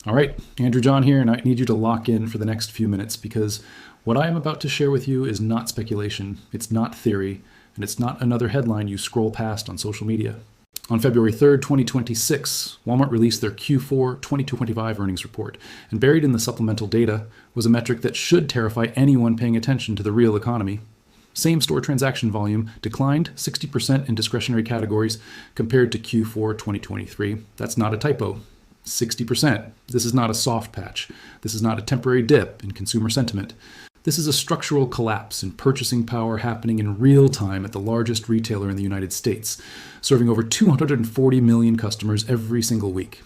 All right, Andrew John here, and I need you to lock in for the next few minutes because what I am about to share with you is not speculation, it's not theory, and it's not another headline you scroll past on social media. On February 3rd, 2026, Walmart released their Q4 2025 earnings report, and buried in the supplemental data was a metric that should terrify anyone paying attention to the real economy. Same-store transaction volume declined 60% in discretionary categories compared to Q4 2023. That's not a typo. 60%. This is not a soft patch. This is not a temporary dip in consumer sentiment. This is a structural collapse in purchasing power happening in real time at the largest retailer in the United States, serving over 240 million customers every single week.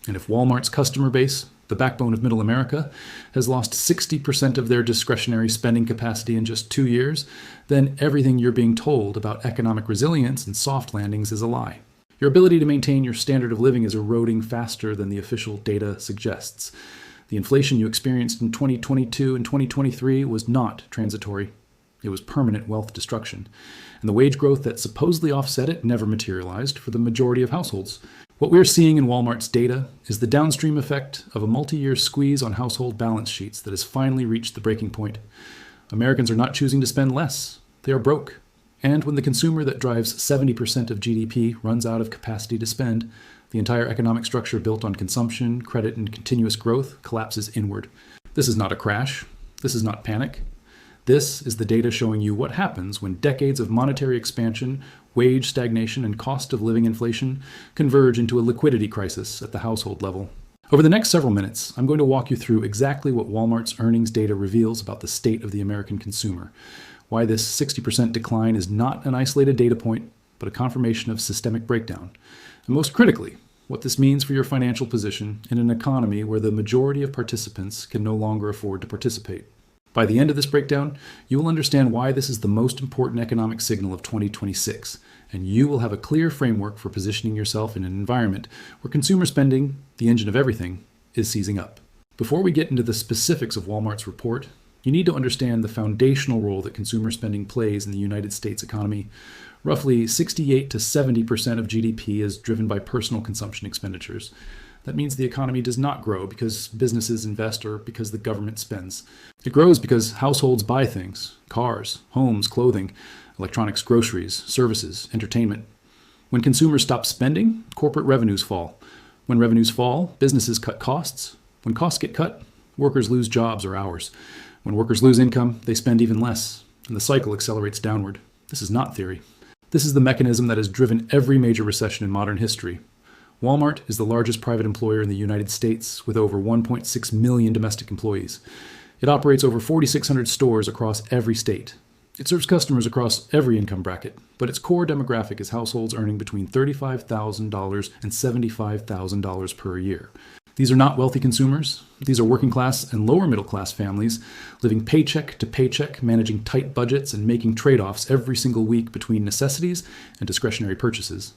And if Walmart's customer base, the backbone of middle America, has lost 60% of their discretionary spending capacity in just 2 years, then everything you're being told about economic resilience and soft landings is a lie. Your ability to maintain your standard of living is eroding faster than the official data suggests. The inflation you experienced in 2022 and 2023 was not transitory. It was permanent wealth destruction. And the wage growth that supposedly offset it never materialized for the majority of households. What we're seeing in Walmart's data is the downstream effect of a multi-year squeeze on household balance sheets that has finally reached the breaking point. Americans are not choosing to spend less. They are broke. And when the consumer that drives 70% of GDP runs out of capacity to spend, the entire economic structure built on consumption, credit, and continuous growth collapses inward. This is not a crash. This is not panic. This is the data showing you what happens when decades of monetary expansion, wage stagnation, and cost of living inflation converge into a liquidity crisis at the household level. Over the next several minutes, I'm going to walk you through exactly what Walmart's earnings data reveals about the state of the American consumer, why this 60% decline is not an isolated data point, but a confirmation of systemic breakdown. And most critically, what this means for your financial position in an economy where the majority of participants can no longer afford to participate. By the end of this breakdown, you will understand why this is the most important economic signal of 2026, and you will have a clear framework for positioning yourself in an environment where consumer spending, the engine of everything, is seizing up. Before we get into the specifics of Walmart's report, you need to understand the foundational role that consumer spending plays in the United States economy. Roughly 68 to 70% of GDP is driven by personal consumption expenditures. That means the economy does not grow because businesses invest or because the government spends. It grows because households buy things: cars, homes, clothing, electronics, groceries, services, entertainment. When consumers stop spending, corporate revenues fall. When revenues fall, businesses cut costs. When costs get cut, workers lose jobs or hours. When workers lose income, they spend even less, and the cycle accelerates downward. This is not theory. This is the mechanism that has driven every major recession in modern history. Walmart is the largest private employer in the United States with over 1.6 million domestic employees. It operates over 4,600 stores across every state. It serves customers across every income bracket, but its core demographic is households earning between $35,000 and $75,000 per year. These are not wealthy consumers. These are working class and lower middle class families living paycheck to paycheck, managing tight budgets and making trade-offs every single week between necessities and discretionary purchases.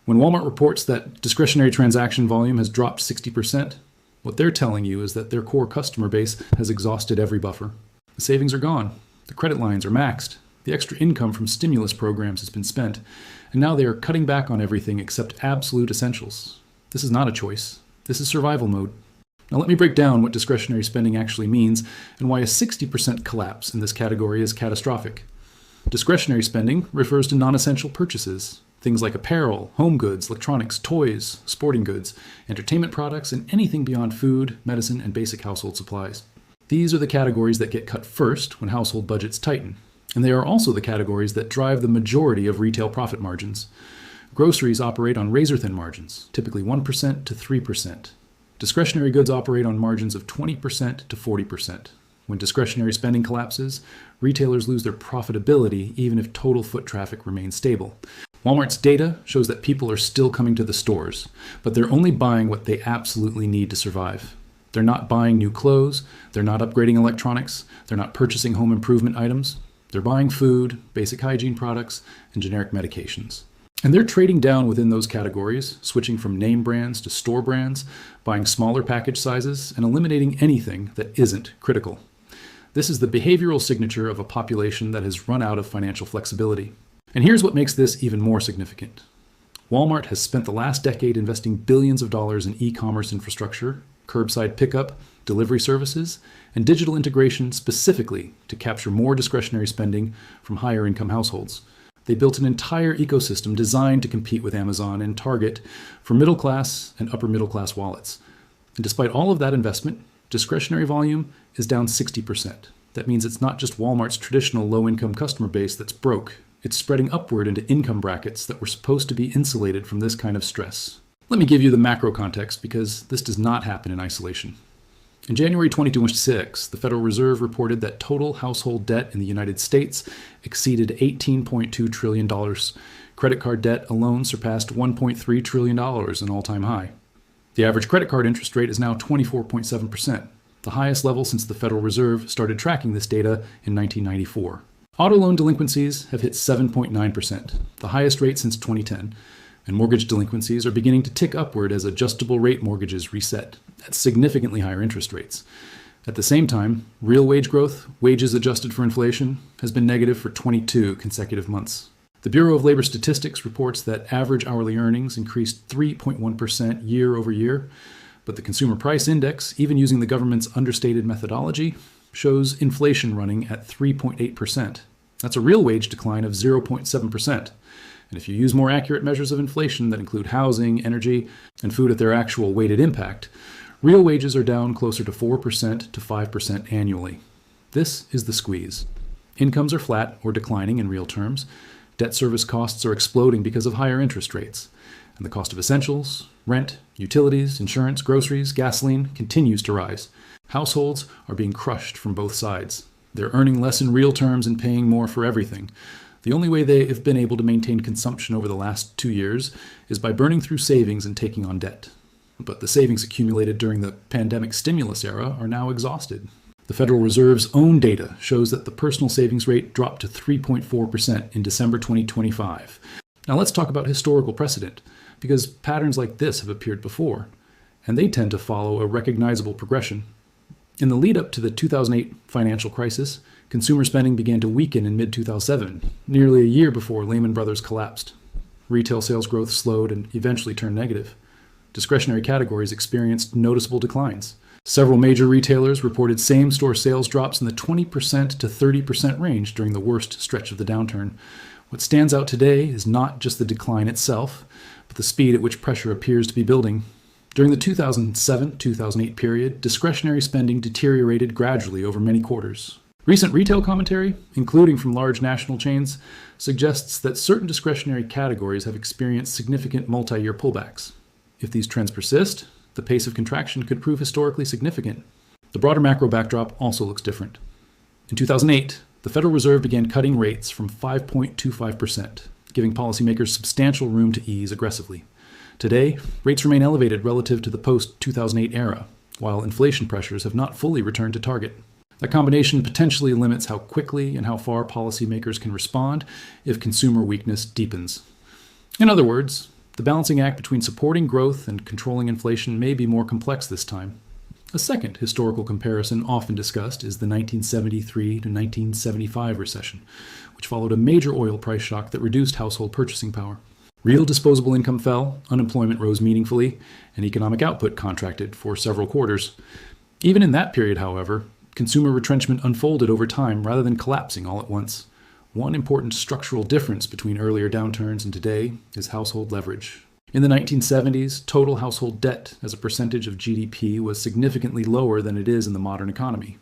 When Walmart reports that discretionary transaction volume has dropped 60%, what they're telling you is that their core customer base has exhausted every buffer. The savings are gone. The credit lines are maxed. The extra income from stimulus programs has been spent, and now they are cutting back on everything except absolute essentials. This is not a choice. This is survival mode. Now let me break down what discretionary spending actually means and why a 60% collapse in this category is catastrophic. Discretionary spending refers to non-essential purchases, things like apparel, home goods, electronics, toys, sporting goods, entertainment products, and anything beyond food, medicine, and basic household supplies. These are the categories that get cut first when household budgets tighten, and they are also the categories that drive the majority of retail profit margins. Groceries operate on razor-thin margins, typically 1% to 3%. Discretionary goods operate on margins of 20% to 40%. When discretionary spending collapses, retailers lose their profitability even if total foot traffic remains stable. Walmart's data shows that people are still coming to the stores, but they're only buying what they absolutely need to survive. They're not buying new clothes, they're not upgrading electronics, they're not purchasing home improvement items. They're buying food, basic hygiene products, and generic medications. And they're trading down within those categories, switching from name brands to store brands, buying smaller package sizes, and eliminating anything that isn't critical. This is the behavioral signature of a population that has run out of financial flexibility. And here's what makes this even more significant. Walmart has spent the last decade investing billions of dollars in e-commerce infrastructure, curbside pickup, delivery services, and digital integration specifically to capture more discretionary spending from higher income households. They built an entire ecosystem designed to compete with Amazon and Target for middle class and upper middle class wallets. And despite all of that investment, discretionary volume is down 60%. That means it's not just Walmart's traditional low-income customer base that's broke. It's spreading upward into income brackets that were supposed to be insulated from this kind of stress. Let me give you the macro context because this does not happen in isolation. In January 2026, the Federal Reserve reported that total household debt in the United States exceeded $18.2 trillion. Credit card debt alone surpassed $1.3 trillion, an all-time high. The average credit card interest rate is now 24.7%, the highest level since the Federal Reserve started tracking this data in 1994. Auto loan delinquencies have hit 7.9%, the highest rate since 2010. And mortgage delinquencies are beginning to tick upward as adjustable rate mortgages reset at significantly higher interest rates. At the same time, real wage growth, wages adjusted for inflation, has been negative for 22 consecutive months. The Bureau of Labor Statistics reports that average hourly earnings increased 3.1% year over year, but the Consumer Price Index, even using the government's understated methodology, shows inflation running at 3.8%. That's a real wage decline of 0.7%. And if you use more accurate measures of inflation that include housing, energy, and food at their actual weighted impact, real wages are down closer to 4% to 5% annually. This is the squeeze. Incomes are flat or declining in real terms. Debt service costs are exploding because of higher interest rates. And the cost of essentials, rent, utilities, insurance, groceries, gasoline continues to rise. Households are being crushed from both sides. They're earning less in real terms and paying more for everything. The only way they have been able to maintain consumption over the last 2 years is by burning through savings and taking on debt. But the savings accumulated during the pandemic stimulus era are now exhausted. The Federal Reserve's own data shows that the personal savings rate dropped to 3.4% in December 2025. Now let's talk about historical precedent, because patterns like this have appeared before, and they tend to follow a recognizable progression. In the lead up to the 2008 financial crisis, consumer spending began to weaken in mid-2007, nearly a year before Lehman Brothers collapsed. Retail sales growth slowed and eventually turned negative. Discretionary categories experienced noticeable declines. Several major retailers reported same-store sales drops in the 20% to 30% range during the worst stretch of the downturn. What stands out today is not just the decline itself, but the speed at which pressure appears to be building. During the 2007-2008 period, discretionary spending deteriorated gradually over many quarters. Recent retail commentary, including from large national chains, suggests that certain discretionary categories have experienced significant multi-year pullbacks. If these trends persist, the pace of contraction could prove historically significant. The broader macro backdrop also looks different. In 2008, the Federal Reserve began cutting rates from 5.25%, giving policymakers substantial room to ease aggressively. Today, rates remain elevated relative to the post-2008 era, while inflation pressures have not fully returned to target. That combination potentially limits how quickly and how far policymakers can respond if consumer weakness deepens. In other words, the balancing act between supporting growth and controlling inflation may be more complex this time. A second historical comparison often discussed is the 1973 to 1975 recession, which followed a major oil price shock that reduced household purchasing power. Real disposable income fell, unemployment rose meaningfully, and economic output contracted for several quarters. Even in that period, however, consumer retrenchment unfolded over time rather than collapsing all at once. One important structural difference between earlier downturns and today is household leverage. In the 1970s, total household debt as a percentage of GDP was significantly lower than it is in the modern economy.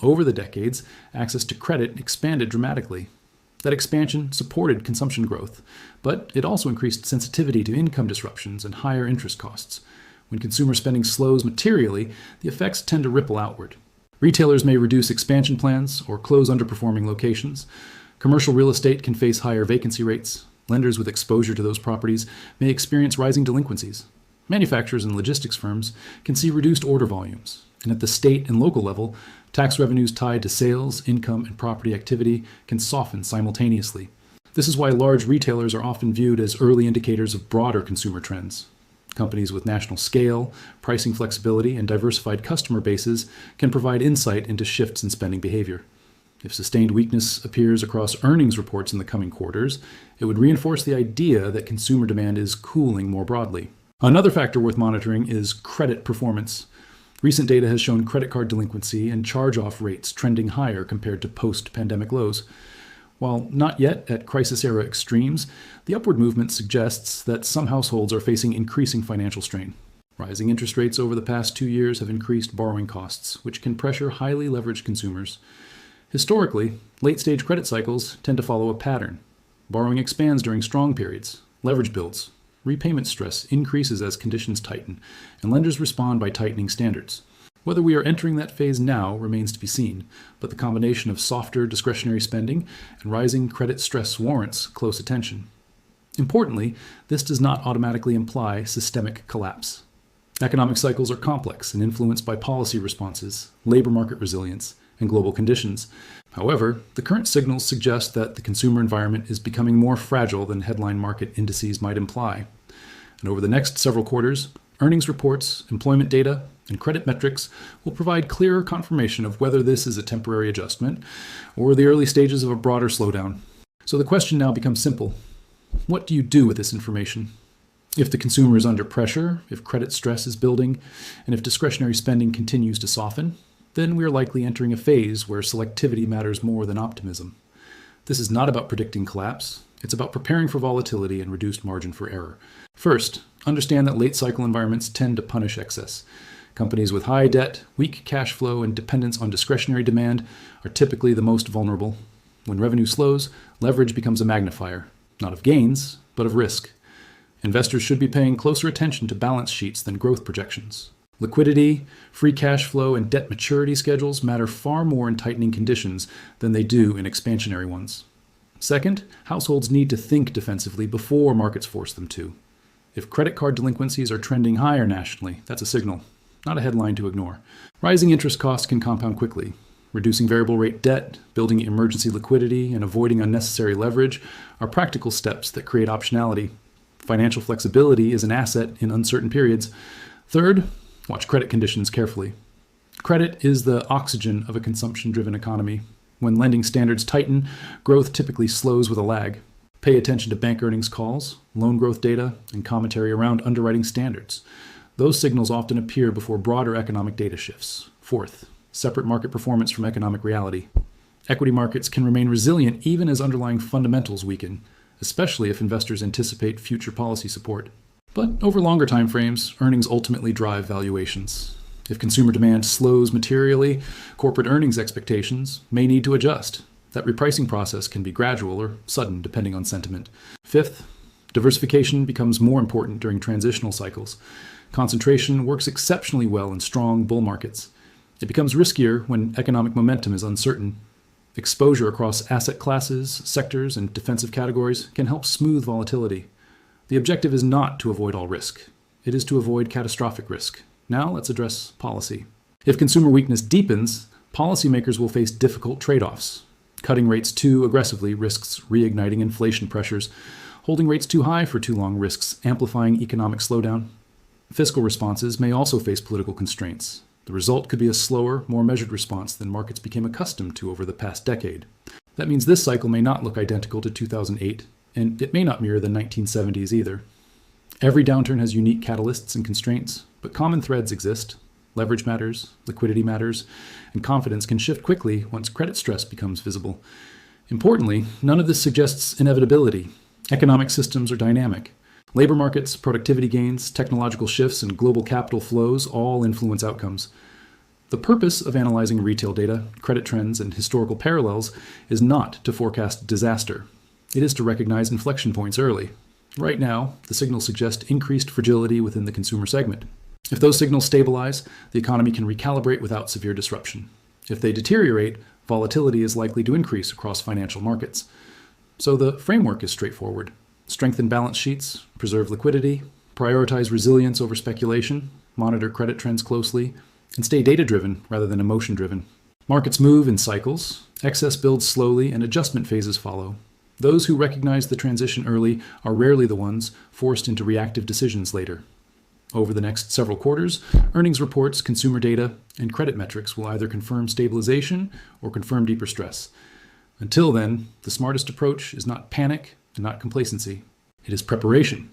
Over the decades, access to credit expanded dramatically. That expansion supported consumption growth, but it also increased sensitivity to income disruptions and higher interest costs. When consumer spending slows materially, the effects tend to ripple outward. Retailers may reduce expansion plans or close underperforming locations. Commercial real estate can face higher vacancy rates. Lenders with exposure to those properties may experience rising delinquencies. Manufacturers and logistics firms can see reduced order volumes. And at the state and local level, tax revenues tied to sales, income, and property activity can soften simultaneously. This is why large retailers are often viewed as early indicators of broader consumer trends. Companies with national scale, pricing flexibility, and diversified customer bases can provide insight into shifts in spending behavior. If sustained weakness appears across earnings reports in the coming quarters, it would reinforce the idea that consumer demand is cooling more broadly. Another factor worth monitoring is credit performance. Recent data has shown credit card delinquency and charge-off rates trending higher compared to post-pandemic lows. While not yet at crisis-era extremes, the upward movement suggests that some households are facing increasing financial strain. Rising interest rates over the past 2 years have increased borrowing costs, which can pressure highly leveraged consumers. Historically, late-stage credit cycles tend to follow a pattern. Borrowing expands during strong periods, leverage builds, repayment stress increases as conditions tighten, and lenders respond by tightening standards. Whether we are entering that phase now remains to be seen, but the combination of softer discretionary spending and rising credit stress warrants close attention. Importantly, this does not automatically imply systemic collapse. Economic cycles are complex and influenced by policy responses, labor market resilience, and global conditions. However, the current signals suggest that the consumer environment is becoming more fragile than headline market indices might imply. And over the next several quarters, earnings reports, employment data, and credit metrics will provide clearer confirmation of whether this is a temporary adjustment or the early stages of a broader slowdown. So the question now becomes simple. What do you do with this information? If the consumer is under pressure, if credit stress is building, and if discretionary spending continues to soften, then we are likely entering a phase where selectivity matters more than optimism. This is not about predicting collapse. It's about preparing for volatility and reduced margin for error. First, understand that late cycle environments tend to punish excess. Companies with high debt, weak cash flow, and dependence on discretionary demand are typically the most vulnerable. When revenue slows, leverage becomes a magnifier, not of gains, but of risk. Investors should be paying closer attention to balance sheets than growth projections. Liquidity, free cash flow, and debt maturity schedules matter far more in tightening conditions than they do in expansionary ones. Second, households need to think defensively before markets force them to. If credit card delinquencies are trending higher nationally, that's a signal, not a headline to ignore. Rising interest costs can compound quickly. Reducing variable rate debt, building emergency liquidity, and avoiding unnecessary leverage are practical steps that create optionality. Financial flexibility is an asset in uncertain periods. Third, watch credit conditions carefully. Credit is the oxygen of a consumption-driven economy. When lending standards tighten, growth typically slows with a lag. Pay attention to bank earnings calls, loan growth data, and commentary around underwriting standards. Those signals often appear before broader economic data shifts. Fourth, separate market performance from economic reality. Equity markets can remain resilient even as underlying fundamentals weaken, especially if investors anticipate future policy support. But over longer time frames, earnings ultimately drive valuations. If consumer demand slows materially, corporate earnings expectations may need to adjust. That repricing process can be gradual or sudden depending on sentiment. Fifth, diversification becomes more important during transitional cycles. Concentration works exceptionally well in strong bull markets. It becomes riskier when economic momentum is uncertain. Exposure across asset classes, sectors, and defensive categories can help smooth volatility. The objective is not to avoid all risk. It is to avoid catastrophic risk. Now let's address policy. If consumer weakness deepens, policymakers will face difficult trade-offs. Cutting rates too aggressively risks reigniting inflation pressures. Holding rates too high for too long risks amplifying economic slowdown. Fiscal responses may also face political constraints. The result could be a slower, more measured response than markets became accustomed to over the past decade. That means this cycle may not look identical to 2008, and it may not mirror the 1970s either. Every downturn has unique catalysts and constraints, but common threads exist. Leverage matters, liquidity matters, and confidence can shift quickly once credit stress becomes visible. Importantly, none of this suggests inevitability. Economic systems are dynamic. Labor markets, productivity gains, technological shifts, and global capital flows all influence outcomes. The purpose of analyzing retail data, credit trends, and historical parallels is not to forecast disaster. It is to recognize inflection points early. Right now, the signals suggest increased fragility within the consumer segment. If those signals stabilize, the economy can recalibrate without severe disruption. If they deteriorate, volatility is likely to increase across financial markets. So the framework is straightforward. Strengthen balance sheets, preserve liquidity, prioritize resilience over speculation, monitor credit trends closely, and stay data-driven rather than emotion-driven. Markets move in cycles, excess builds slowly, and adjustment phases follow. Those who recognize the transition early are rarely the ones forced into reactive decisions later. Over the next several quarters, earnings reports, consumer data, and credit metrics will either confirm stabilization or confirm deeper stress. Until then, the smartest approach is not panic and not complacency. It is preparation.